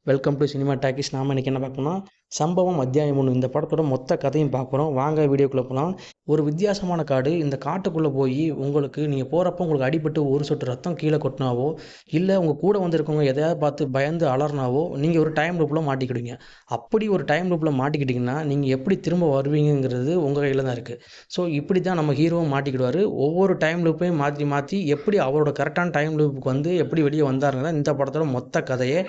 Welcome to cinema talkies. நாம் இன்றைக்கி என்ன பார்க்கணும்னா சம்பவம் அத்தியாயம் 1 இந்த படத்தோட மொத்த கதையும் பார்க்குறோம். வாங்க வீடியோக்குள்ளே போகலாம். ஒரு வித்தியாசமான காடு. இந்த காட்டுக்குள்ளே போய் உங்களுக்கு நீங்கள் போகிறப்போ உங்களுக்கு அடிபட்டு ஒரு சொட்டு ரத்தம் கீழே கொட்டினாவோ, இல்லை உங்கள் கூட வந்திருக்கவங்க எதையாவது பார்த்து பயந்து அலறினாவோ நீங்கள் ஒரு டைம் லூப்பில் மாட்டிக்கிடுவீங்க. அப்படி ஒரு டைம் லூப்பில் மாட்டிக்கிட்டிங்கன்னா நீங்கள் எப்படி திரும்ப வருவீங்கிறது உங்கள் கையில் தான் இருக்குது. ஸோ இப்படி தான் நம்ம ஹீரோவும் மாட்டிக்கிடுவார். ஒவ்வொரு டைம் லூப்பையும் மாற்றி மாற்றி எப்படி அவரோட கரெக்டான டைம் லூப்புக்கு வந்து எப்படி வெளியே வந்தாருங்க இந்த படத்தோட மொத்த கதையே.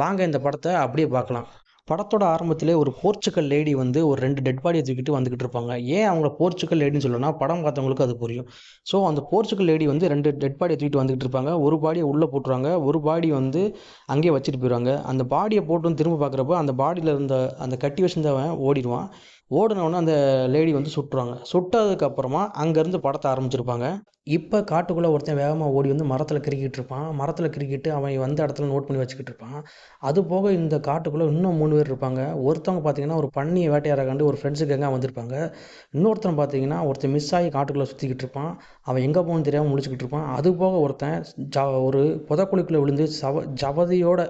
வாங்க இந்த படத்தை அப்படியே பார்க்கலாம். படத்தோட ஆரம்பத்திலே ஒரு போர்ச்சுகல் லேடி வந்து ஒரு 2 டெட் பாடியை தூக்கிட்டு வந்துக்கிட்டு இருப்பாங்க. ஏன் அவங்கள போர்ச்சுகல் லேடின்னு சொல்லணும்னா படம் பார்த்தவங்களுக்கு அது புரியும். ஸோ அந்த போர்ச்சுகல் லேடி வந்து 2 டெட் பாடியை தூக்கிட்டு வந்துக்கிட்டு இருப்பாங்க. ஒரு பாடியை உள்ளே போட்டுருவாங்க, ஒரு பாடி வந்து அங்கேயே வச்சுட்டு போயிடுவாங்க. அந்த பாடியை போட்டு வந்து திரும்ப பார்க்குறப்ப அந்த பாடியில் இருந்த அந்த கட்டி வச்சிருந்தவன் ஓடிடுவான். ஓடினவுடனே அந்த லேடி வந்து சுட்டுருவாங்க. சுட்டதுக்கப்புறமா அங்கேருந்து படத்தை ஆரம்பிச்சிருப்பாங்க. இப்போ காட்டுக்குள்ளே ஒருத்தன் வேகமாக ஓடி வந்து மரத்தில் கிறுக்கிட்டு இருப்பான். மரத்தில் கிறுக்கிட்டு அவன் வந்த இடத்துல நோட் பண்ணி வச்சுக்கிட்டு இருப்பான். அது போக இந்த காட்டுக்குள்ளே இன்னும் 3 பேர் இருப்பாங்க. ஒருத்தவங்க பார்த்தீங்கன்னா ஒரு பன்னியை வேட்டையாட கண்டு ஒரு ஃப்ரெண்ட்ஸுக்காக வந்திருப்பாங்க. இன்னொருத்தன் பார்த்தீங்கன்னா ஒருத்தன் மிஸ் ஆகி காட்டுக்குள்ளே சுற்றிக்கிட்டு இருப்பான். அவன் எங்கே போகணும்னு தெரியாமல் முழிச்சுக்கிட்டு இருப்பான். அது போக ஒருத்தன் ஒரு புதக்குழிக்குள்ளே விழுந்து ஜவதியோட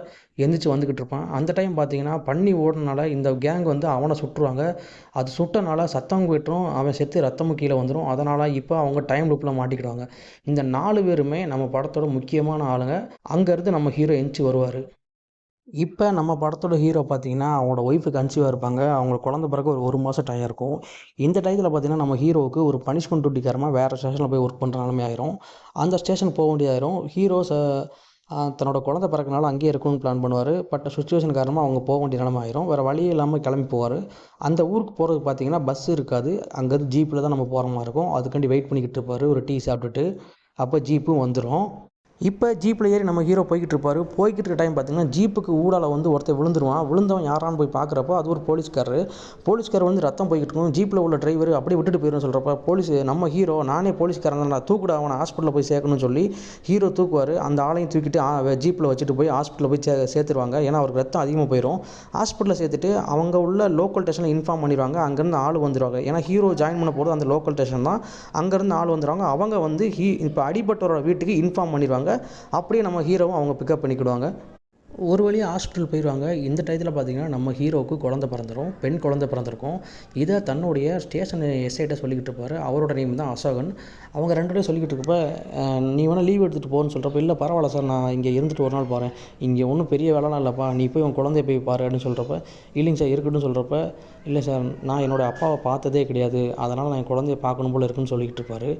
எந்திரிச்சு வந்துக்கிட்டு இருப்பான். அந்த டைம் பார்த்தீங்கன்னா பன்னி ஓடுனால இந்த கேங் வந்து அவனை சுட்டுருவாங்க. அது சுட்டனால சத்தம் போய்ட்டும் அவன் செத்து ரத்தமும் கீழே வந்துடும். அதனால் இப்போ அவங்க டைம் லூப்பில் மாட்டிக்கிடுவாங்க. இந்த 4 பேருமே நம்ம படத்தோட முக்கியமான ஆளுங்க. அங்கேருந்து நம்ம ஹீரோ எந்திச்சு வருவார். இப்போ நம்ம படத்தோட ஹீரோ பார்த்தீங்கன்னா அவங்களோட ஒய்ஃபு கன்சீவாக இருப்பாங்க. அவங்களுக்கு குழந்த பிறகு ஒரு மாதம் டைம் இருக்கும். இந்த டயத்தில் பார்த்தீங்கன்னா நம்ம ஹீரோவுக்கு ஒரு பனிஷ்மெண்ட் டியூட்டிக்காரமாக வேறு ஸ்டேஷனில் போய் ஒர்க் பண்ணுற நிலைமை ஆயிரும். அந்த ஸ்டேஷனுக்கு போக வேண்டியதாயிரும். ஹீரோ தன்னோட குழந்தை பிறக்கனால அங்கேயே இருக்கணும்னு பிளான் பண்ணுவார். பட் சுச்சுவேஷன் காரணமாக அவங்க போக வேண்டிய நிலைமை ஆயிரும். வேறு வழி இல்லாமல் கிளம்பி போவார். அந்த ஊருக்கு போகிறதுக்கு பார்த்தீங்கன்னா பஸ் இருக்காது. அங்கேருந்து ஜீப்பில் தான் நம்ம போகிற மாதிரி இருக்கும். அதுக்காண்டி வெயிட் பண்ணிக்கிட்டு இருப்பார் ஒரு டீ சாப்பிட்டுட்டு. அப்போ ஜீப்பும் வந்துடும். இப்போ ஜீப்பில் ஏறி நம்ம ஹீரோ போய்கிட்டு இருக்க டைம் பார்த்தீங்கன்னா ஜீப்புக்கு ஊடால வந்து ஒருத்தர் விழுந்துருவான். விழுந்தவன் யாரான்னு போய் பார்க்குறப்போ அது ஒரு போலீஸ்காரர் வந்து ரத்தம் போய்கிட்டு இருக்கும். ஜீப்பில் உள்ள டிரைவர் அப்படியே விட்டுட்டு போயிடும். சொல்கிறப்ப நம்ம ஹீரோ நானே போலீஸ்காரன் தான், நான் தூக்குட அவனை ஹாஸ்பிட்டலில் போய் சேர்க்கணும்னு சொல்லி ஹீரோ தூக்குவார். அந்த ஆளையும் தூக்கிட்டு ஜீப்பில் வச்சுட்டு போய் ஹாஸ்பிட்டலில் போய் சேர்த்துருவாங்க. ஏன்னா அவருக்கு ரத்தம் அதிகமாக போயிடும். ஹாஸ்பிட்டலில் சேர்த்துட்டு அவங்க உள்ள லோக்கல் ஸ்டேஷனில் இன்ஃபார்ம் பண்ணிடுவாங்க. அங்கேருந்து ஆள் வந்துடுவாங்க. ஏன்னா ஹீரோ ஜாயின் பண்ண போகிறது அந்த லோக்கல் ஸ்டேஷன் தான். அங்கேருந்து ஆள் வந்துடுவாங்க. அவங்க வந்து இப்போ அடிபட்டவரோட வீட்டுக்கு இன்ஃபார்ம் பண்ணிடுவாங்க. அப்படியே நம்ம ஹீரோவும் அவங்க பிக்கப் பண்ணிக்கிடுவாங்க. ஒரு வழியாக ஹாஸ்பிட்டல் போயிடுவாங்க. இந்த டயத்தில் பார்த்தீங்கன்னா நம்ம ஹீரோவுக்கு குழந்தை பிறந்துடும். பெண் குழந்தை பிறந்திருக்கும். இதை தன்னுடைய ஸ்டேஷன் எஸ்ஐட்ட சொல்லிக்கிட்டு இருப்பார். அவரோட நேம் தான் அசோகன். அவங்க 2 பேரும் சொல்லிக்கிட்டு இருக்கப்ப நீ வேணால் லீவ் எடுத்துகிட்டு போகணுன்னு சொல்கிறப்ப, இல்லை பரவாயில்ல சார், நான் இங்கே இருந்துட்டு ஒரு நாள் பாரு, இங்கே ஒன்றும் பெரிய வேலைலாம் இல்லைப்பா, நீ போய் உன் குழந்தைய போய் பாரு அப்படின்னு சொல்கிறப்ப, இல்லைங்க சார் இருக்கட்டும்னு சொல்கிறப்ப, இல்லை சார் நான் என்னோடய அப்பாவை பார்த்ததே கிடையாது, அதனால் நான் என் குழந்தைய பார்க்கணும் போல் இருக்குன்னு சொல்லிக்கிட்டு இருப்பார்.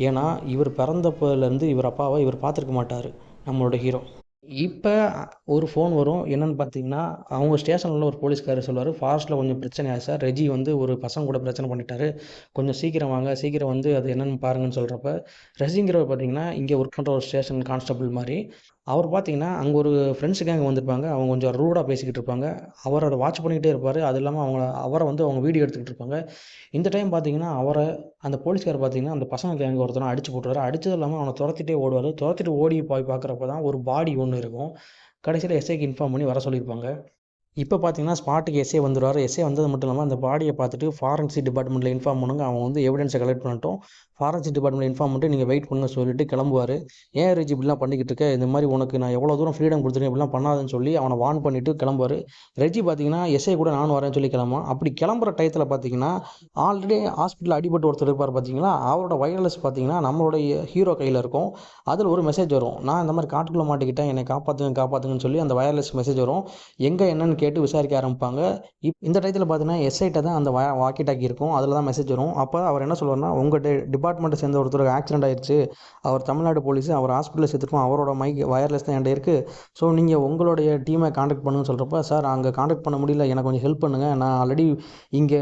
ஏன்னா இவர் பிறந்தப்போலேருந்து இவர் அப்பாவை இவர் பார்த்துருக்க மாட்டார் நம்மளோட ஹீரோ. இப்போ ஒரு ஃபோன் வரும். என்னென்னு பார்த்தீங்கன்னா அவங்க ஸ்டேஷனில் ஒரு போலீஸ்காரர் சொல்லுவார், ஃபாரஸ்ட்டில் கொஞ்சம் பிரச்சனை ஆகுது சார், ரெஜி வந்து ஒரு பசங்க கூட பிரச்சனை பண்ணிட்டாரு, கொஞ்சம் சீக்கிரம் வாங்க, சீக்கிரம் வந்து அது என்னென்னு பாருங்கன்னு சொல்கிறப்ப, ரெஜிங்கிறவர் பார்த்தீங்கன்னா இங்கே ஒர்க் பண்ணுற ஒரு ஸ்டேஷன் கான்ஸ்டபிள் மாதிரி. அவர் பார்த்தீங்கன்னா அங்கே ஒரு ஃப்ரெண்ட்ஸு கேங் வந்திருப்பாங்க. அவங்க கொஞ்சம் ரூடாக பேசிக்கிட்டு இருப்பாங்க. அவர் அதை வாட்ச் பண்ணிக்கிட்டே இருப்பார். அது இல்லாமல் அவரை வந்து அவங்க வீடியோ எடுத்துக்கிட்டு இருப்பாங்க. இந்த டைம் பார்த்தீங்கன்னா அந்த போலீஸ்காரர் பார்த்தீங்கன்னா அந்த பசங்க கேங் ஒருத்தனை அடிச்சு போட்டுருவார். அடித்தது இல்லாமல் அவனை துரத்திட்டே ஓடுவார். துரத்திட்டு ஓடி போய் பார்க்குறப்ப தான் ஒரு பாடி ஒன்று இருக்கும். கடைசியில் எஸ்ஐக்கு இன்ஃபார்ம் பண்ணி வர சொல்லியிருப்பாங்க. இப்போ பார்த்தீங்கன்னா ஸ்பாட்டுக்கு எஸ்ஏ வந்துடுவார். எஸ்ஏ வந்தது மட்டும் இல்லாமல் அந்த பாடியை பார்த்துட்டு ஃபாரன்சிக் டிபார்ட்மெண்ட்டில் இன்ஃபார்ம் பண்ணுங்க, அவங்க வந்து எவிடன்ஸை கலெக்ட் பண்ணிட்டோம், ஃபாரன்சிக் டிபார்ட்மெண்ட்டில் இன்ஃபார்ம் பண்ணிட்டு நீங்கள் வெயிட் பண்ணுங்க சொல்லிட்டு கிளம்புவார். ஏன் ரெஜி இப்படிலாம் பண்ணிக்கிட்டு இருக்க, இந்த மாதிரி உனக்கு நான் எவ்வளோ தூரம் ஃப்ரீடம் கொடுத்துருக்கேன், இப்படிலாம் பண்ணாதுன்னு சொல்லி அவனை வார்ன் பண்ணிவிட்டு கிளம்புவார். ரெஜி பார்த்தீங்கன்னா எஸ்ஏ கூட நானும் வரேன்னு சொல்லி கிளம்புவான். அப்படி கிளம்புற டயத்தில் பார்த்தீங்கன்னா ஆல்ரெடி ஹாஸ்பிட்டலில் அடிபட்டு ஒருத்தர் இருப்பார் பார்த்தீங்களா, அவரோட வயர்லெஸ் பார்த்தீங்கன்னா நம்மளுடைய ஹீரோ கையில் இருக்கும். அதில் ஒரு மெசேஜ் வரும், நான் இந்த மாதிரி காட்டுக்குள்ளே மாட்டிக்கிட்டேன், என்னை காப்பாற்றுங்கன்னு சொல்லி அந்த வயர்லெஸ் மெசேஜ் வரும். எங்கே என்னன்னு கேட்டு விசாரிக்க ஆரம்பிப்பாங்க. இந்த டயத்தில் பார்த்தீங்கன்னா எஸ்ஐட்ட தான் அந்த வாக்கி டாக்கி இருக்கும். அதில் தான் மெசேஜ் வரும். அப்போ அவர் என்ன சொல்லுவார்னா, உங்கள் டிபார்ட்மெண்ட்டை சேர்ந்த ஒருத்தருக்கு ஆக்சிடென்ட் ஆயிடுச்சு, அவர் தமிழ்நாடு போலீஸ், அவர் ஹாஸ்பிட்டலில் சேர்த்துருக்கோம், அவரோட வயர்லெஸ் தான் என்கிட்ட இருக்குது, ஸோ நீங்கள் உங்களுடைய டீமை காண்டாக்ட் பண்ணுன்னு சொல்கிறப்ப, சார் அங்கே காண்டாக்ட் பண்ண முடியல, எனக்கு கொஞ்சம் ஹெல்ப் பண்ணுங்கள், நான் ஆல்ரெடி இங்கே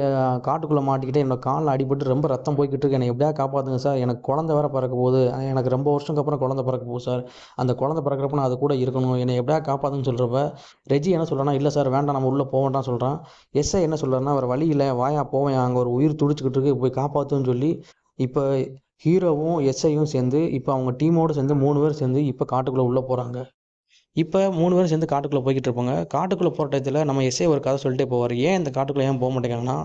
காட்டுக்குள்ளே மாட்டிக்கிட்டே என்னோட காலில் அடிபட்டு ரொம்ப ரத்தம் போய்கிட்டு இருக்கு, என்னை எப்படியா காப்பாற்றுங்க சார், எனக்கு குழந்தை வேறு பிறக்க போகுது, எனக்கு ரொம்ப வருஷத்துக்கு அப்புறம் குழந்தை பிறக்க போகுது சார், அந்த குழந்தை பிறக்கிறப்ப நான் அது கூட இருக்கணும், என்னை எப்படியா காப்பாற்றுன்னு சொல்கிறப்ப ரெஜி என்ன சொல்கிறேன்னா, இல்லை சார் வேண்டாம், நம்ம உள்ளே போக வேண்டாம் சொல்கிறான். எஸ்ஐ என்ன சொல்கிறாருன்னா, அவர் வழியில் வாயா போவேன், அங்கே ஒரு உயிர் துடிச்சிக்கிட்டு இருக்கு, போய் காப்பாற்றுன்னு சொல்லி இப்போ ஹீரோவும் எஸ்ஐயும் சேர்ந்து இப்போ அவங்க டீமோடு சேர்ந்து 3 பேர் சேர்ந்து இப்போ காட்டுக்குள்ளே உள்ளே போகிறாங்க. இப்போ 3 பேரும் சேர்ந்து காட்டுக்குள்ளே போய்கிட்டு இருப்பாங்க. காட்டுக்குள்ளே போகிற டயத்தில் நம்ம எஸ்ஐ ஒரு கதை சொல்லிட்டே போவார். ஏன் இந்த காட்டுக்குள்ளே ஏன் போக மாட்டேங்கிறாங்கன்னா,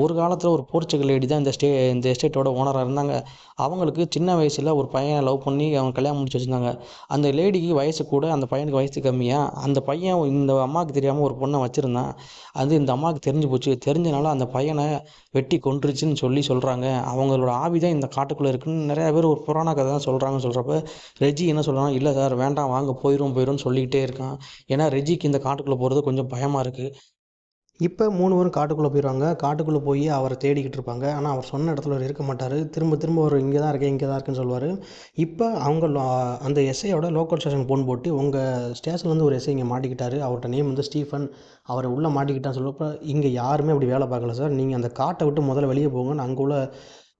ஒரு காலத்தில் ஒரு போர்ச்சுகல் லேடி தான் இந்த எஸ்டேட்டோட ஓனராக இருந்தாங்க. அவங்களுக்கு சின்ன வயசில் ஒரு பையனை லவ் பண்ணி அவங்க கல்யாணம் முடிச்சு வச்சுருந்தாங்க. அந்த லேடிக்கு வயசு கூட, அந்த பையனுக்கு வயசு கம்மியாக, அந்த பையன் இந்த அம்மாவுக்கு தெரியாமல் ஒரு பொண்ணை வச்சுருந்தான். அது இந்த அம்மாவுக்கு தெரிஞ்சு போச்சு. தெரிஞ்சனால அந்த பையனை வெட்டி கொன்றுச்சுன்னு சொல்கிறாங்க. அவங்களோட ஆவி தான் இந்த காட்டுக்குள்ளே இருக்குன்னு நிறையா பேர் ஒரு புராண கதை தான் சொல்கிறப்ப ரெஜி என்ன சொல்கிறான், இல்லை சார் வேண்டாம் வாங்க போயிடும்னு சொல்லிக்கிட்டே இருக்கான். ஏன்னா ரெஜிக்கு இந்த காட்டுக்குள்ளே போகிறது கொஞ்சம் பயமாக இருக்குது. இப்போ 3 பேரும் காட்டுக்குள்ளே போயிடுவாங்க. காட்டுக்குள்ளே போய் அவரை தேடிக்கிட்டு இருப்பாங்க. ஆனால் அவர் சொன்ன இடத்துல அவர் இருக்க மாட்டார். திரும்ப திரும்ப அவர் இங்கே தான் இருக்கேன் இங்கே தான் இருக்குன்னு சொல்லுவார். இப்போ அவங்க அந்த எஸ்ஐயோட லோக்கல் ஸ்டேஷன் ஃபோன் போட்டு உங்கள் ஸ்டேஷன்லேருந்து ஒரு எஸ்ஐ இங்கே மாட்டிக்கிட்டாரு, அவர்கிட்ட நேம் வந்து ஸ்டீஃபன், அவரை உள்ளே மாட்டிக்கிட்டான்னு சொல்லப்போ இங்கே யாருமே அப்படி வேலை பார்க்கல சார், நீங்கள் அந்த காட்டை விட்டு முதல்ல வெளியே போங்கன்னு அங்கே உள்ள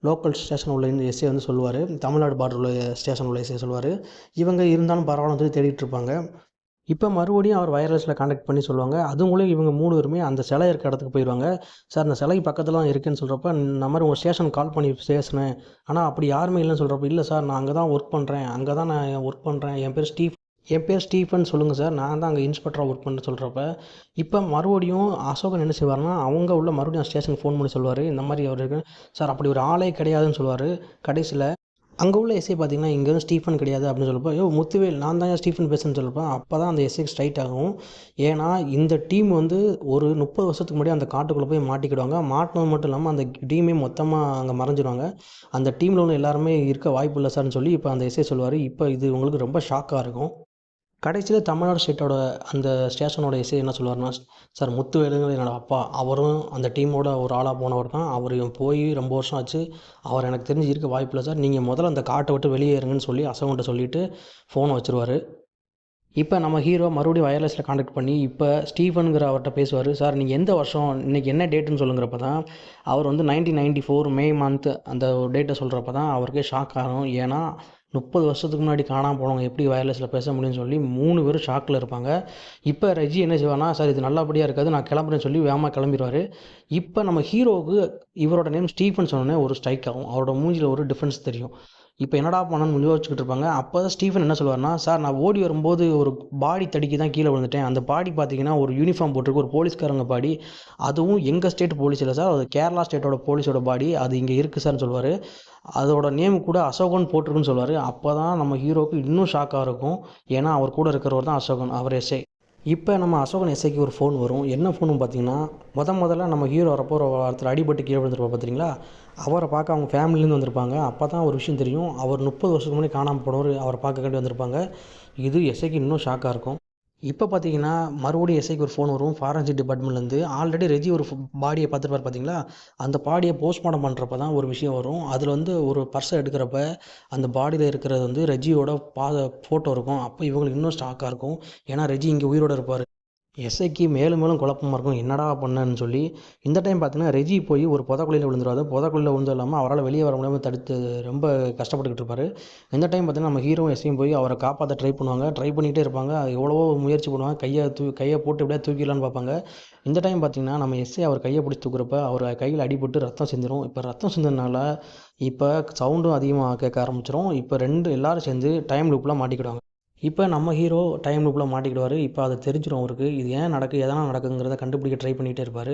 லோக்கல் ஸ்டேஷன் உள்ள இந்த எஸ்ஐ வந்து சொல்லுவார். தமிழ்நாடு பார்டர் உள்ள ஸ்டேஷன் உள்ள எஸ்ஐ சொல்லுவார். இவங்க இருந்தாலும் பரவாயில்லன்னு சொல்லி தேடிட்டு இருப்பாங்க. இப்போ மறுபடியும் அவர் வயர்லெஸில் கான்டாக்ட் பண்ணி சொல்லுவாங்க. அதுங்களும் இவங்க 3 பேருமே அந்த சிலை இருக்க இடத்துக்கு போயிடுவாங்க. சார் அந்த சிலை பக்கத்தில் தான் இருக்குன்னு சொல்கிறப்ப, இந்த மாதிரி உங்கள் ஸ்டேஷன் கால் பண்ணி பேசினேன், ஆனால் அப்படி யாருமே இல்லைன்னு சொல்கிறப்ப, இல்லை சார் நான் அங்கே தான் ஒர்க் பண்ணுறேன், என் பேர் ஸ்டீஃபன் சொல்லுங்கள் சார், நான் தான் அங்கே இன்ஸ்பெக்டராக ஒர்க் பண்ணுறேன் சொல்கிறப்ப, இப்போ மறுபடியும் அசோகன் என்ன செய்வார்னா, அவங்க உள்ள மறுபடியும் ஸ்டேஷனுக்கு ஃபோன் பண்ணி சொல்லுவார், இந்த மாதிரி அவர் இருக்கு சார், அப்படி ஒரு ஆளே கிடையாதுன்னு சொல்லுவார். கடைசியில் அங்கே உள்ள எஸ்ஐ பார்த்தீங்கன்னா, இங்கே வந்து ஸ்டீஃபன் கிடையாது அப்படின்னு சொல்லப்போ, முத்துவேல் நான் தான் ஸ்டீஃபன் பேசுன்னு சொல்லப்போ, அப்போ தான் அந்த எஸ்ஐக்கு ஸ்ட்ரைட் ஆகும். ஏன்னா இந்த டீம் வந்து ஒரு 30 வருஷத்துக்கு முன்னாடி அந்த காட்டுக்குள்ளே போய் மாட்டிக்கிடுவாங்க. மாட்டினது மட்டும் இல்லாமல் அந்த டீமே மொத்தமாக அங்கே மறைஞ்சிடுவாங்க. அந்த டீமில் உள்ள எல்லாருமே இருக்க வாய்ப்பு இல்லை சார்னு சொல்லி இப்போ அந்த எஸ்ஐ சொல்லுவார். இப்போ இது உங்களுக்கு ரொம்ப ஷாக்காக இருக்கும். கடைசியில் தமிழ்நாடு ஸ்டேட்டோட அந்த ஸ்டேஷனோட எஸ்ஐ என்ன சொல்லுவார்னா, சார் முத்துவேலுங்கிற என்னோடய அப்பா, அவரும் அந்த டீமோட ஒரு ஆளாக போனவர் தான், அவர் போய் ரொம்ப வருஷம் ஆச்சு, அவர் எனக்கு தெரிஞ்சு இருக்க வாய்ப்பில்லை சார், நீங்கள் முதல்ல அந்த காட்டை விட்டு வெளியேறுங்கன்னு சொல்லி அசோகன்ட்ட சொல்லிவிட்டு ஃபோனை வச்சுருவார். இப்போ நம்ம ஹீரோ மறுபடியும் வயர்லெஸில் கான்டாக்ட் பண்ணி இப்போ ஸ்டீஃபனுங்கிற அவர்கிட்ட பேசுவார். சார் நீங்கள் எந்த வருஷம், இன்றைக்கி என்ன டேட்டுன்னு சொல்லுங்கிறப்ப தான் அவர் வந்து 1994 மே மந்த் அந்த டேட்டை சொல்கிறப்ப தான் அவருக்கே ஷாக் ஆகும். ஏன்னா 30 வருஷத்துக்கு முன்னாடி காணாமல் போனவங்க எப்படி வயர்லெஸில் பேச முடியும்னு சொல்லி 3 பேரும் ஷாக்கில் இருப்பாங்க. இப்போ ரெஜி என்ன செய்வானா, சார் இது நல்லபடியாக இருக்காது நான் கிளம்புறேன்னு சொல்லி வேகமாக கிளம்பிடுவார். இப்போ நம்ம ஹீரோவுக்கு இவரோட நேம் ஸ்டீஃபன் சொன்னோன்னே ஒரு ஸ்ட்ரைக் ஆகும். அவரோட மூஞ்சியில் ஒரு டிஃப்ரென்ஸ் தெரியும். இப்போ என்னடா பண்ணணும்னு யோசிச்சுக்கிட்டு இருப்பாங்க. அப்போ தான் ஸ்டீஃபன் என்ன சொல்லுவார்னா, சார் நான் ஓடி வரும்போது ஒரு பாடி தடுக்கி தான் கீழே விழுந்துட்டேன். அந்த பாடி பார்த்தீங்கன்னா ஒரு யூனிஃபார்ம் போட்டிருக்கு, ஒரு போலீஸ்காரங்க பாடி, அதுவும் எங்கள் ஸ்டேட் போலீஸ் இல்லை சார், அது கேரளா ஸ்டேட்டோட போலீஸோட பாடி, அது இங்கே இருக்குது சார்னு சொல்லுவார். அதோட நேம் கூட அசோகன் போட்டிருக்குன்னு சொல்லுவார். அப்போ தான் நம்ம ஹீரோவுக்கு இன்னும் ஷாக்காக இருக்கும். ஏன்னா அவர் கூட இருக்கிறவர் தான் அசோகன், அவர் எஸ்ஐ. இப்போ நம்ம அசோகன் எஸ்ஐக்கு ஒரு ஃபோன் வரும். என்ன ஃபோனு பார்த்தீங்கன்னா, முதல்ல நம்ம ஹீரோ வரப்போ ஒருத்தர் அடிபட்டு கீழே விழுந்துருப்பா பார்த்தீங்களா, அவரை பார்க்க அவங்க ஃபேமிலிலேருந்து வந்திருப்பாங்க. அப்போ தான் ஒரு விஷயம் தெரியும், அவர் 30 வருஷத்துக்கு முன்னாடி காணாமல் போனவர் அவரை பார்க்கக்காண்டி வந்திருப்பாங்க. இது எஸ்ஐக்கு இன்னும் ஷாக்காக இருக்கும். இப்போ பார்த்தீங்கன்னா மறுபடியும் எஸ்ஐக்கு ஒரு ஃபோன் வரும் ஃபாரன்சிக் டிபார்ட்மெண்ட்லேருந்து. ஆல்ரெடி ரெஜி ஒரு பாடியை பார்த்துருப்பார் பார்த்தீங்களா, அந்த பாடியை போஸ்ட்மார்ட்டம் பண்ணுறப்ப தான் ஒரு விஷயம் வரும். அதில் வந்து ஒரு பர்ஸை எடுக்கிறப்ப அந்த பாடியில் இருக்கிறது வந்து ரெஜியோட ஃபோட்டோ இருக்கும். அப்போ இவங்களுக்கு இன்னும் ஷாக்காக இருக்கும். ஏன்னா ரெஜி இங்கே உயிரோடு இருப்பார். எஸ்ஐக்கு மேலும் மேலும் குழப்பமாக இருக்கும், என்னடா பண்ணேன்னு சொல்லி. இந்த டைம் பார்த்தீங்கன்னா ரெஜி போய் ஒரு புதக்குழியில் விழுந்துருவாரு. புதக்குழியில் விழுந்தது இல்லாமல் அவரால் வெளியே வர முடியாமல் தடுத்து ரொம்ப கஷ்டப்பட்டுக்கிட்டு இருப்பார். இந்த டைம் பார்த்தீங்கன்னா நம்ம ஹீரோவும் எஸ்ஐயும் போய் அவரை காப்பாற்ற ட்ரை பண்ணிகிட்டே இருப்பாங்க. எவ்வளவோ முயற்சி பண்ணுவாங்க, கையை போட்டு எப்படியா தூக்கிடலான்னு பார்ப்பாங்க. இந்த டைம் பார்த்தீங்கன்னா நம்ம எஸ்ஐ அவர் கையை பிடிச்சி தூக்குறப்ப அவர் கையில் அடிபட்டு ரத்தம் சிந்திரும். இப்போ ரத்தம் சிந்ததுனால இப்போ சவுண்டும் அதிகமாக கேட்க ஆரம்பிச்சிடும். இப்போ எல்லோரும் சேர்ந்து டைம் லூப்லாம் மாட்டிக்கிடுவாங்க. இப்போ நம்ம ஹீரோ டைம் லூப்பில் மாட்டிக்கிடுவார். இப்போ அது தெரிஞ்சிடும் அவருக்கு, இது ஏன் எதனால் நடக்குங்கிறத கண்டுபிடிக்க ட்ரை பண்ணிகிட்டே இருப்பார்.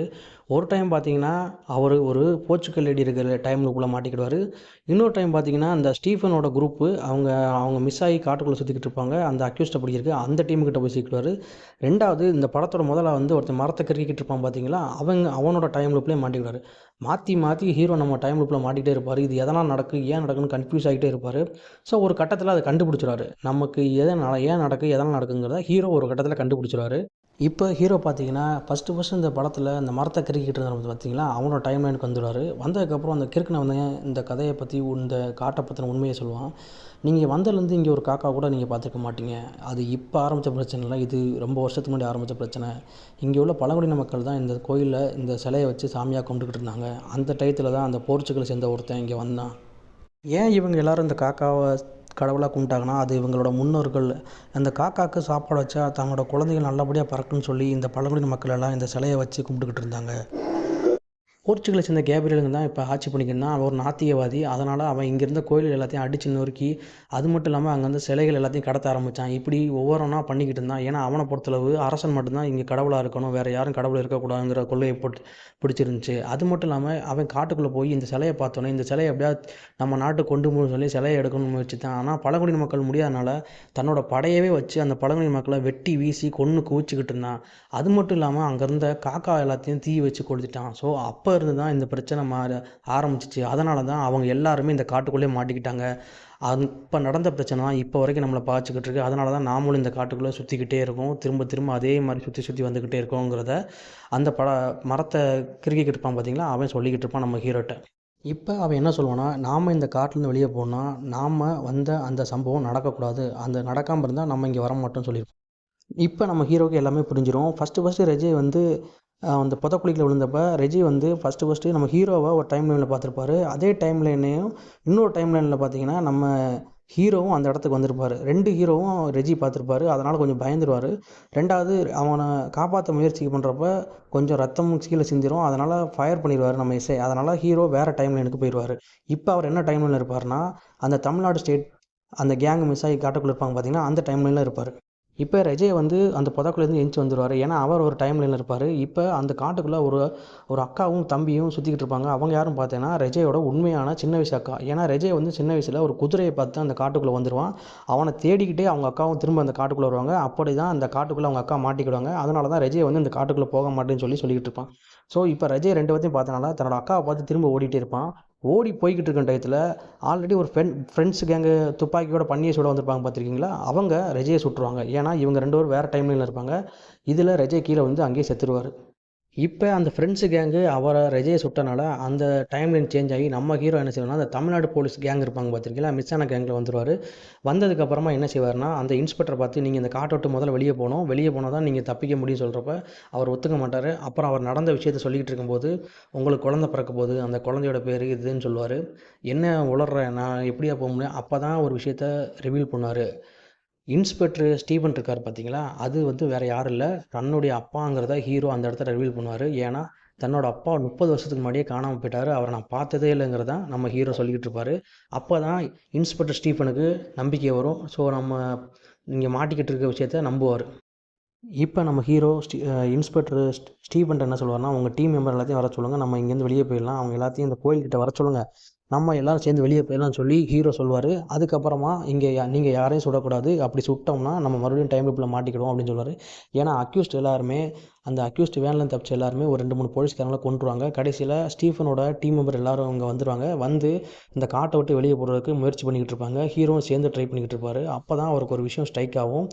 ஒரு டைம் பார்த்தீங்கன்னா அவர் ஒரு போர்ச்சுகல் லேடி இருக்கிற டைம் லூப்பில் மாட்டிக்கிடுவார். இன்னொரு டைம் பார்த்தீங்கன்னா அந்த ஸ்டீஃபனோட குரூப்பு அவங்க மிஸ் ஆகி காட்டுக்குள்ளே சுற்றிக்கிட்டு இருப்பாங்க, அந்த அக்யூஸ்ட்டை பிடிக்கிறதுக்கு அந்த டீமுக்கிட்ட போய் சிக்கிடுவார். ரெண்டாவது இந்த படத்தோட முதல்ல வந்து ஒருத்தர் மரத்தை கருக்கிட்டு இருப்பான் பார்த்தீங்களா, அவனோட டைம் லூப்லேயே மாட்டிக்கிடுவார். மாற்றி ஹீரோ நம்ம டைம் லூப்பில் மாட்டிகிட்டே இருப்பார். இது எதனால் ஏன் நடக்குன்னு கன்ஃபியூஸ் ஆகிட்டே இருப்பார். ஸோ ஒரு கட்டத்தில் அதை கண்டுபிடிச்சிடுவார். நமக்கு ஏன் எதனால் நடக்குங்கிறத ஹீரோ ஒரு கட்டத்தில் கண்டுபிடிச்சிடுவார். இப்போ ஹீரோ பார்த்தீங்கன்னா ஃபஸ்ட்டு இந்த படத்தில் இந்த மரத்தை கிறுக்கிட்டு இருந்தது பார்த்தீங்களா, அவனோட டைம் லைனுக்கு வந்துடுவார். வந்ததுக்கப்புறம் அந்த கிறுக்கின இந்த கதையை பற்றி இந்த காட்டை பற்றின உண்மையை சொல்லுவான். நீங்கள் வந்ததுலேருந்து இங்கே ஒரு காக்கா கூட நீங்கள் பார்த்துருக்க மாட்டீங்க, அது இப்போ ஆரம்பித்த பிரச்சனை இல்லை, இது ரொம்ப வருஷத்துக்கு முன்னாடி ஆரம்பித்த பிரச்சனை. இங்கே உள்ள பழங்குடியின மக்கள் தான் இந்த கோயிலில் இந்த சிலையை வச்சு சாமியாக கும்பிட்டுக்கிட்டு இருந்தாங்க. அந்த டயத்தில் தான் அந்த போர்ச்சுகல் சேர்ந்த ஒருத்தன் இங்கே வந்தான். ஏன் இவங்க எல்லோரும் இந்த காக்காவை கடவுளாக கும்பிட்டாங்கன்னா, அது இவங்களோட முன்னோர்கள் அந்த காக்காவுக்கு சாப்பாடு வச்சா தங்களோட குழந்தைகள் நல்லபடியாக பறக்குன்னு சொல்லி இந்த பழங்குடியின மக்கள் எல்லாம் இந்த சிலையை வச்சு கும்பிட்டுக்கிட்டு இருந்தாங்க. போர்ச்சுகலை சேர்ந்த கேப்ரியலுங்க தான் இப்போ ஆட்சி பண்ணிக்கிருந்தான். அவன் ஒரு நாத்திகவாதி. அதனால் அவன் இங்கேருந்த கோயில் எல்லாத்தையும் அடித்து நொறுக்கி, அது மட்டும் இல்லாமல் அங்கே வந்து சிலைகள் எல்லாத்தையும் கடத்த ஆரம்பித்தான். இப்படி ஒவ்வொன்றா பண்ணிக்கிட்டு இருந்தான். ஏன்னா அவனை பொறுத்தளவு அரசன் மட்டும்தான் இங்கே கடவுளாக இருக்கணும், வேறு யாரும் கடவுள் இருக்கக்கூடாதுங்கிற கொள்கையை பிடிச்சிருந்துச்சு. அது மட்டும் இல்லாமல் அவன் காட்டுக்குள்ளே போய் இந்த சிலையை பார்த்தோன்னே இந்த சிலையை எப்படியாவது நம்ம நாட்டுக்கு கொண்டு போகணும்னு சொல்லி சிலையை எடுக்கணும்னு முயற்சி தான். ஆனால் பழங்குடியின மக்கள் முடியாதனால தன்னோட படையவே வச்சு அந்த பழங்குடியின மக்களை வெட்டி வீசி கொன்று குவிச்சிக்கிட்டு இருந்தான். அது மட்டும் இல்லாமல் அங்கே இருந்த காக்கா எல்லாத்தையும் தீ வச்சு கொளுத்திட்டான். ஸோ அப்போ இருந்து தான் இந்த பிரச்சனை ஆரம்பிச்சிச்சு. அதனால தான் அவங்க எல்லாருமே இந்த காட்டுக்குள்ளேயே மாட்டிக்கிட்டாங்க. அப்போ நடந்த பிரச்சனை தான் இப்போ வரைக்கும் நம்மளை பாய்ச்சிக்கிட்டு இருக்கு. அதனால தான் நாமளும் இந்த காட்டுக்குள்ளே சுற்றிக்கிட்டே இருக்கோம், திரும்ப திரும்ப அதே மாதிரி சுற்றி சுற்றி வந்துக்கிட்டே இருக்கோங்கிறத அந்த மரத்தை கிறுக்கிக்கிட்டு இருப்பான் பார்த்தீங்களா, அவன் சொல்லிக்கிட்டு இருப்பான் நம்ம ஹீரோட்ட. இப்போ அவன் என்ன சொல்லுவான்னா, நாம் இந்த காட்டிலேருந்து வெளியே போனால் நாம் வந்த அந்த சம்பவம் நடக்கக்கூடாது, அந்த நடக்காமல் இருந்தால் நம்ம இங்கே வர மாட்டோம்னு சொல்லியிருப்போம். இப்போ நம்ம ஹீரோவுக்கு எல்லாமே புரிஞ்சிடும். ஃபஸ்ட்டு ரெஜய் வந்து அந்த புதக்குழியில் விழுந்தப்போ ரெஜய் வந்து ஃபஸ்ட்டு நம்ம ஹீரோவை ஒரு டைம் லைனில் பார்த்துருப்பாரு. அதே டைம் லைனையும் இன்னொரு டைம் லைனில் பார்த்தீங்கன்னா நம்ம ஹீரோவும் அந்த இடத்துக்கு வந்திருப்பார். 2 ஹீரோவும் ரெஜி பார்த்துருப்பாரு. அதனால் கொஞ்சம் பயந்துருவார். 2வது அவனை காப்பாற்ற முயற்சி பண்ணுறப்ப கொஞ்சம் ரத்தமும் கீழே சிந்திரும். அதனால் ஃபயர் பண்ணிடுவார் நம்ம எஸ்ஐ. அதனால் ஹீரோ வேறு டைம் லைனுக்கு போயிடுவார். இப்போ அவர் என்ன டைம் லைனில் இருப்பார்னா, அந்த தமிழ்நாடு ஸ்டேட் அந்த கேங் மிஸ் ஆகி காட்டுக்குள்ளே இருப்பாங்க பார்த்தீங்கன்னா, அந்த டைம் லைனில் இருப்பார். இப்போ ரெஜய் வந்து அந்த புதக்குள்ளேருந்து எந்திச்சு வந்துடுவார். ஏன்னா அவர் ஒரு டைம் லைனில் இருப்பார். இப்போ அந்த காட்டுக்குள்ளே ஒரு அக்காவும் தம்பியும் சுற்றிக்கிட்டு இருப்பாங்க. அவங்க யாரும் பார்த்தீங்கன்னா ரெஜையோட உண்மையான சின்ன வயசு அக்கா. ஏன்னா ரெஜய் வந்து சின்ன வயசில் ஒரு குதிரையை பார்த்து அந்த காட்டுக்குள்ளே வந்துடுவான். அவனை தேடிக்கிட்டே அவங்க அக்காவும் திரும்ப அந்த காட்டுக்குள்ளே வருவாங்க. அப்படி தான் அந்த காட்டுக்குள்ளே அவங்க அக்கா மாட்டிக்கிடுவாங்க. அதனால தான் ரெஜய் வந்து இந்த காட்டுக்குள்ளே போக மாட்டேன்னு சொல்லிக்கிட்டு இருப்பான். ஸோ இப்போ ரெஜய் 2 பேர்த்தையும் பார்த்தனால தன்னோட அக்காவை பார்த்து திரும்ப ஓடிட்டே இருப்பான். ஓடி போய்கிட்டு இருக்க டயத்தில் ஆல்ரெடி ஒரு ஃப்ரெண்ட்ஸ் கேங்கு துப்பாக்கியோட பண்ணியை சுட வந்திருப்பாங்க பார்த்துருக்கீங்களா, அவங்க ரெஜையை சுட்டுருவாங்க. ஏன்னா இவங்க 2 பேரும் வேறு டைம்லைனில் இருப்பாங்க. இதில் ரெஜய் கீழே வந்து அங்கேயே செத்துருவார். இப்போ அந்த ஃப்ரெண்ட்ஸு கேங்கு அவரை ரெஜையை சுட்டனால அந்த டைம்லைன் சேஞ்ச் ஆகி நம்ம ஹீரோ என்ன செய்வார்னா, அந்த தமிழ்நாடு போலீஸ் கேங் இருப்பாங்க பார்த்துருக்கீங்களா, மிஸ் ஆன கேங்கில் வந்துடுவார். வந்ததுக்கப்புறமா என்ன செய்வார்னா, அந்த இன்ஸ்பெக்டரை பார்த்து நீங்கள் இந்த காட்டை விட்டு முதல்ல வெளியே போனால் தான் நீங்கள் தப்பிக்க முடியும் சொல்கிறப்ப அவர் ஒத்துக்க மாட்டார். அப்புறம் அவர் நடந்த விஷயத்த சொல்லிக்கிட்டு இருக்கும்போது, உங்களுக்கு குழந்தை பிறக்க போகுது, அந்த குழந்தையோட பேர் இதுன்னு சொல்லுவார். என்ன உளர்ற, நான் எப்படியா போக முடியும்? அப்போ தான் ஒரு விஷயத்த ரிவீல் பண்ணார். இன்ஸ்பெக்டர் ஸ்டீபன் இருக்கார் பார்த்தீங்களா, அது வந்து வேறு யாரும் இல்லை, தன்னுடைய அப்பாங்கிறத ஹீரோ அந்த இடத்துல ரிவீல் பண்ணுவார். ஏன்னா தன்னோட அப்பா 30 வருஷத்துக்கு முன்னாடியே காணாமல் போயிட்டார், அவரை நான் பார்த்ததே இல்லைங்கிறதான் நம்ம ஹீரோ சொல்லிக்கிட்டு இருப்பார். அப்போ தான் இன்ஸ்பெக்டர் ஸ்டீஃபனுக்கு நம்பிக்கை வரும். ஸோ நம்ம இங்கே மாட்டிக்கிட்டு இருக்க விஷயத்த நம்புவார். இப்போ நம்ம ஹீரோ இன்ஸ்பெக்டர் ஸ்டீஃபன்ட்ட என்ன சொல்லுவார்னா, உங்கள் டீம் மெம்பர் எல்லாத்தையும் வர சொல்லுங்கள், நம்ம இங்கேருந்து வெளியே போயிடலாம், அவங்க எல்லாத்தையும் இந்த கோயில்கிட்ட வர சொல்லுங்கள், நம்ம எல்லோரும் சேர்ந்து வெளியே போயிடலாம்னு சொல்லி ஹீரோ சொல்லுவார். அதுக்கப்புறமா இங்கே நீங்கள் யாரையும் சுடக்கூடாது, அப்படி சுட்டோம்னா நம்ம மறுபடியும் டைம் லூப்பில் மாட்டிக்கிடுவோம் அப்படின்னு சொல்லுவார். ஏன்னா அக்யூஸ்ட் எல்லாருமே அந்த அக்யூஸ்ட் வேனில் தப்பிச்ச எல்லாருமே ஒரு 2-3 போலீஸ்காரங்களை கொண்டுருவாங்க. கடைசியில் ஸ்டீஃபனோட டீம் மெம்பர் எல்லோரும் அவங்க வந்துடுவாங்க. வந்து இந்த காட்டை விட்டு வெளியே போகிறதுக்கு முயற்சி பண்ணிக்கிட்டு இருப்பாங்க. ஹீரோவும் சேர்ந்து ட்ரை பண்ணிக்கிட்டு இருப்பார். அப்போ தான் அவருக்கு ஒரு விஷயம் ஸ்ட்ரைக் ஆகும்.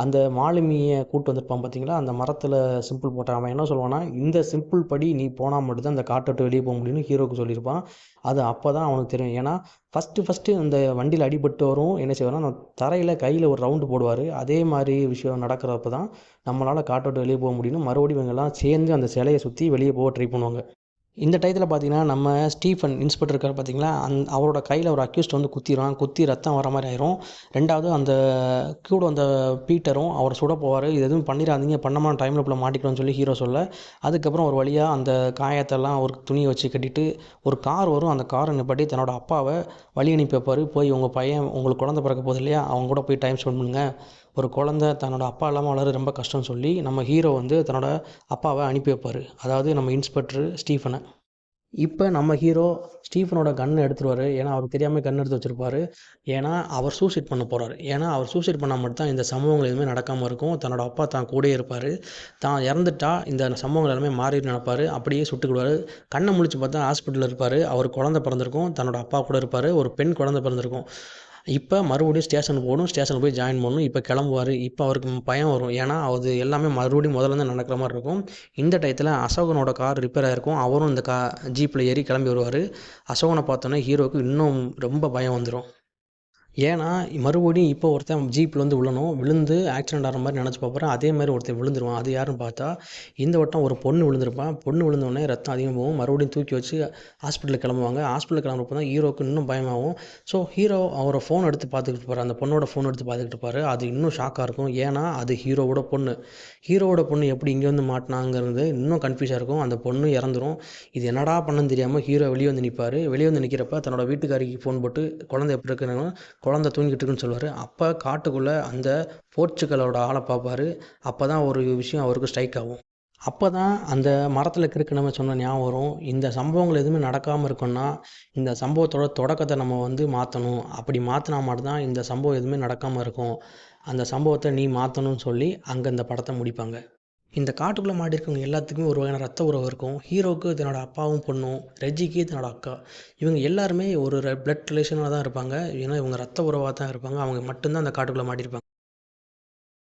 அந்த மாலுமியை கூப்பிட்டு வந்திருப்பான் பார்த்தீங்களா, அந்த மரத்தில் சிம்பிள் போட்டான். அவன் என்ன சொல்லுவான்னா, இந்த சிம்பிள் படி நீ போனால் மட்டும்தான் அந்த காட்டை விட்டு வெளியே போக முடியும்னு ஹீரோவுக்கு சொல்லியிருப்பான். அது அப்போ தான் அவனுக்கு தெரியும். ஏன்னா ஃபஸ்ட்டு அந்த வண்டியில் அடிபட்டு வரும் என்ன செய்வார்னா, அந்த தரையில் கையில் ஒரு ரவுண்டு போடுவார். அதே மாதிரி விஷயம் நடக்கிறப்ப தான் நம்மளால் காட்டை விட்டு வெளியே போக முடியும்னு மறுபடியும் இவங்கெல்லாம் சேர்ந்து அந்த சிலையை சுற்றி வெளியே போக ட்ரை பண்ணுவாங்க. இந்த டயத்தில் பார்த்தீங்கன்னா நம்ம ஸ்டீஃபன் இன்ஸ்பெக்டர் இருக்கார் பார்த்தீங்களா, அவரோட கையில் ஒரு அக்யூஸ்ட் வந்து குத்தி ரத்தம் வர மாதிரி ஆயிரும். 2வது அந்த கூட அந்த பீட்டரும் அவரை சுட போவார். இது எதுவும் பண்ணிடாதீங்க, பண்ணமான டைம் லூப்பில் மாட்டிக்கணும்னு சொல்லி ஹீரோ சொல்ல, அதுக்கப்புறம் ஒரு வழியாக அந்த காயத்தெல்லாம் ஒரு துணியை வச்சு கட்டிட்டு ஒரு கார் வரும். அந்த காரை நிப்பாட்டி தன்னோட அப்பாவை வழி அனுப்பி வைப்பார். போய் உங்கள் பையன் உங்களுக்கு குழந்தை பிறக்க போகுது இல்லையா, அவங்க கூட போய் டைம் ஸ்பெண்ட் பண்ணுங்கள், ஒரு குழந்தை தன்னோட அப்பா இல்லாமல் வளர ரொம்ப கஷ்டம்னு சொல்லி நம்ம ஹீரோ வந்து தன்னோட அப்பாவை அனுப்பி வைப்பார். அதாவது நம்ம இன்ஸ்பெக்டர் ஸ்டீஃபனை. இப்போ நம்ம ஹீரோ ஸ்டீஃபனோட கன்னை எடுத்துருவார். ஏன்னா அவருக்கு தெரியாமல் கன் எடுத்து வச்சுருப்பார். ஏன்னா அவர் சூசைட் பண்ண போகிறார். ஏன்னா அவர் சூசைட் பண்ணால் மட்டும் தான் இந்த சம்பவங்கள் எதுவுமே நடக்காமல் இருக்கும். தன்னோட அப்பா தான் கூடயே இருப்பார். தான் இறந்துட்டா இந்த சம்பவங்கள் எல்லாமே மாறி நினைப்பார். அப்படியே சுட்டுக்கிடுவார். கண்ணை முழிச்சு பார்த்தா ஹாஸ்பிட்டலில் இருப்பார். அவர் குழந்தை பிறந்திருக்கும், தன்னோட அப்பா கூட இருப்பார், ஒரு பெண் குழந்தை பிறந்திருக்கும். இப்போ மறுபடியும் ஸ்டேஷனுக்கு போகணும், ஸ்டேஷனில் போய் ஜாயின் பண்ணணும். இப்போ கிளம்புவார். இப்போ அவருக்கு பயம் வரும். ஏன்னா அது எல்லாமே மறுபடியும் முதல்ல நடக்கிற மாதிரி இருக்கும். இந்த டயத்தில் அசோகனோட கார் ரிப்பேர் ஆகிருக்கும். அவரும் இந்த ஜீப்பில் ஏறி கிளம்பி வருவார். அசோகனை பார்த்தோன்னே ஹீரோவுக்கு இன்னும் ரொம்ப பயம் வந்துடும். ஏன்னா மறுபடியும் இப்போ ஒருத்தன் ஜீப்பில் வந்து விழுந்து ஆக்சிடென்ட் ஆகிற மாதிரி நினச்சி பார்ப்பறேன். அதே மாதிரி ஒருத்தன் விழுந்துருவான். அது யாருன்னு பார்த்தா இந்த வட்டம் ஒரு பொண்ணு விழுந்திருப்பான். பொண்ணு விழுந்தோடனே ரத்தம் அதிகமாக போகும். மறுபடியும் தூக்கி வச்சு ஹாஸ்பிட்டலுக்கு கிளம்புவாங்க. ஹாஸ்பிட்டலுக்கு கிளம்புறப்போ தான் ஹீரோவுக்கு இன்னும் பயமாகும். ஸோ ஹீரோ அவரை ஃபோன் எடுத்து பார்த்துக்கிட்டு இருப்பார். அந்த பொண்ணோட ஃபோன் எடுத்து பார்த்துக்கிட்டு இருப்பார். அது இன்னும் ஷாக்காக இருக்கும். ஏன்னா அது ஹீரோவோட பொண்ணு. ஹீரோவோட பொண்ணு எப்படி இங்கே வந்து மாட்டினாங்கிறது இன்னும் கன்ஃபியூஸாக இருக்கும். அந்த பொண்ணு இறந்துரும். இது என்னடா பண்ணுன்னு தெரியாமல் ஹீரோ வெளியே வந்து நிற்பார். வெளியே வந்து நிற்கிறப்ப தன்னோட வீட்டுக்காரிக்கு ஃபோன் போட்டு குழந்தை எப்படி இருக்குன்னு, குழந்தை தூங்கிட்டு இருக்குன்னு சொல்லுவார். அப்போ காட்டுக்குள்ளே அந்த போர்ச்சுகலோட ஆளை பார்ப்பார். அப்போ தான் ஒரு விஷயம் அவருக்கு ஸ்ட்ரைக் ஆகும். அப்போ தான் அந்த மரத்தில் கிறுக்கு நம்ம சொன்ன ஞாபகம் வரும். இந்த சம்பவங்கள் எதுவுமே நடக்காமல் இருக்குன்னா இந்த சம்பவத்தோட தொடக்கத்தை நம்ம வந்து மாற்றணும். அப்படி மாற்றினா மட்டும்தான் இந்த சம்பவம் எதுவுமே நடக்காமல் இருக்கும். அந்த சம்பவத்தை நீ மாற்றணும்னு சொல்லி அங்கே இந்த படத்தை முடிப்பாங்க. இந்த காட்டுக்குள்ளே மாட்டி இருக்கவங்க எல்லாத்துக்குமே ஒரு வகையான ரத்த உறவு இருக்கும். ஹீரோவுக்கு தன்னோட அப்பாவும் பொண்ணும், ரெஜிக்கு தன்னோட அக்கா, இவங்க எல்லாருமே ஒரு பிளட் ரிலேஷனாக தான் இருப்பாங்க. ஏன்னா இவங்க ரத்த உறவாக தான் இருப்பாங்க. அவங்க மட்டும்தான் அந்த காட்டுக்குள்ளே மாட்டியிருப்பாங்க.